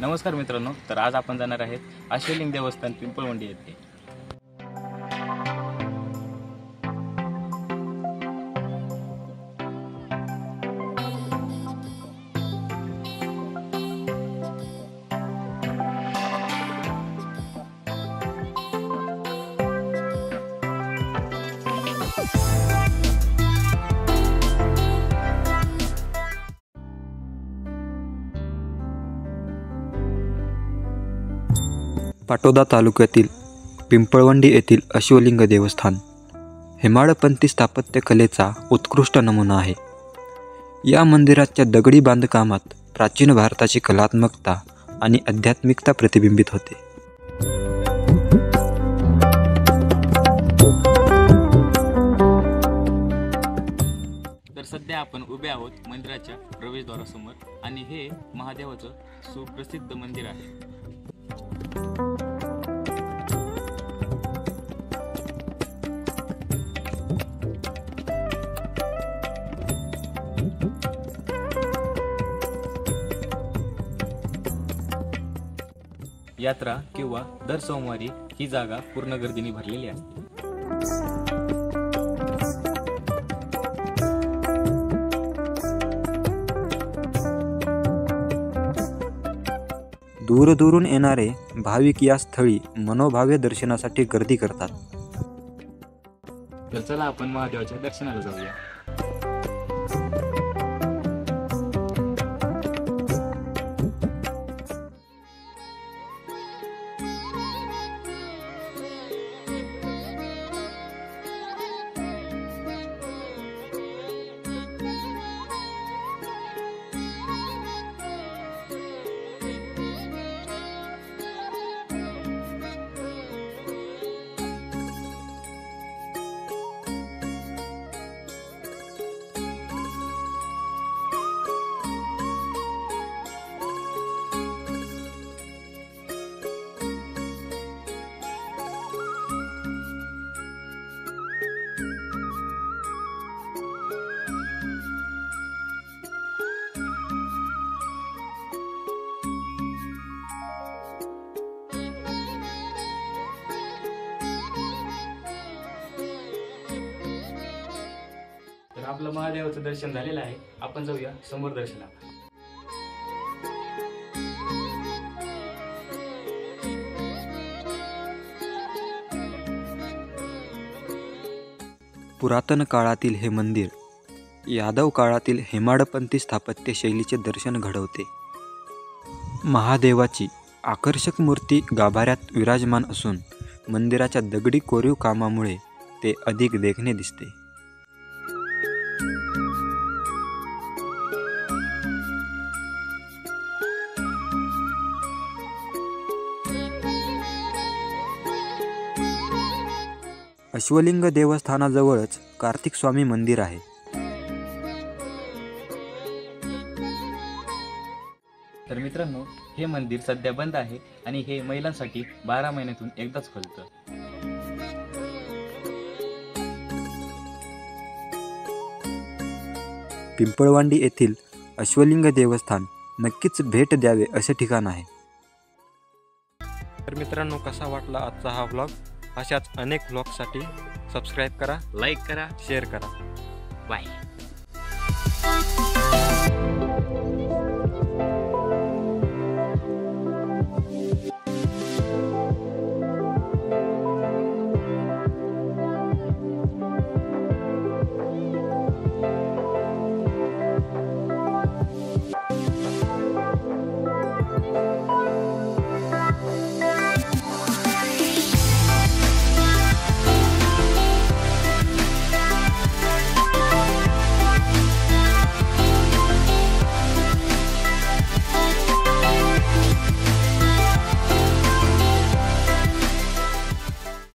नमस्कार मित्रांनो, तर आज आपण जाणार आहेत अश्वलिंग देवस्थान पिंपळवंडी येथे। पाटोदा तालुक्यातील पिंपळवंडी येथील अश्वलिंग देवस्थान हेमाडपंथी स्थापत्यकलेचा उत्कृष्ट नमुना आहे। या मंदिराच्या दगडी बांधकामात प्राचीन भारताची कलात्मकता आणि आध्यात्मिकता प्रतिबिंबित होते। तर सध्या आपण उभे आहोत मंदिराच्या प्रवेशद्वारासमोर आणि हे महादेवाचं सुप्रसिद्ध मंदिर आहे। यात्रा किंवा दर सोमवारी ही जागा पूर्ण गर्दीने भरलेली असते। दूरदूरून येणारे भाविक या स्थळी मनोभावे दर्शनासाठी गर्दी करतात। तर चला आपण महादेवाच्या दर्शनाला जाऊया। तर आपलं महादेवाचं दर्शन झालेलं आहे। आपण जाऊया समोर दर्शनाला। पुरातन काळातील हे मंदिर यादव काळातील हेमाडपंथी स्थापत्य शैलीचे दर्शन घडवते। महादेवाची आकर्षक मूर्ती गाभाऱ्यात विराजमान असून मंदिराच्या दगडी कोरीव कामामुळे ते अधिक देखणे दिसते। अश्वलिंग देवस्थानाजवळच कार्तिक स्वामी मंदिर आहे। तर मित्रांनो, हे मंदिर सध्या बंद आहे आणि हे महिलांसाठी 12 महिन्यातून एकदाच खुलतं। पिंपळवांडी येथील अश्वलिंग देवस्थान नक्कीच भेट द्यावे असे ठिकाण आहे। तर मित्रांनो, कसा वाटला आजचा हा व्लॉग? अशाच अनेक व्लॉगसाठी सबस्क्राईब करा, लाईक करा, शेअर करा। बाय।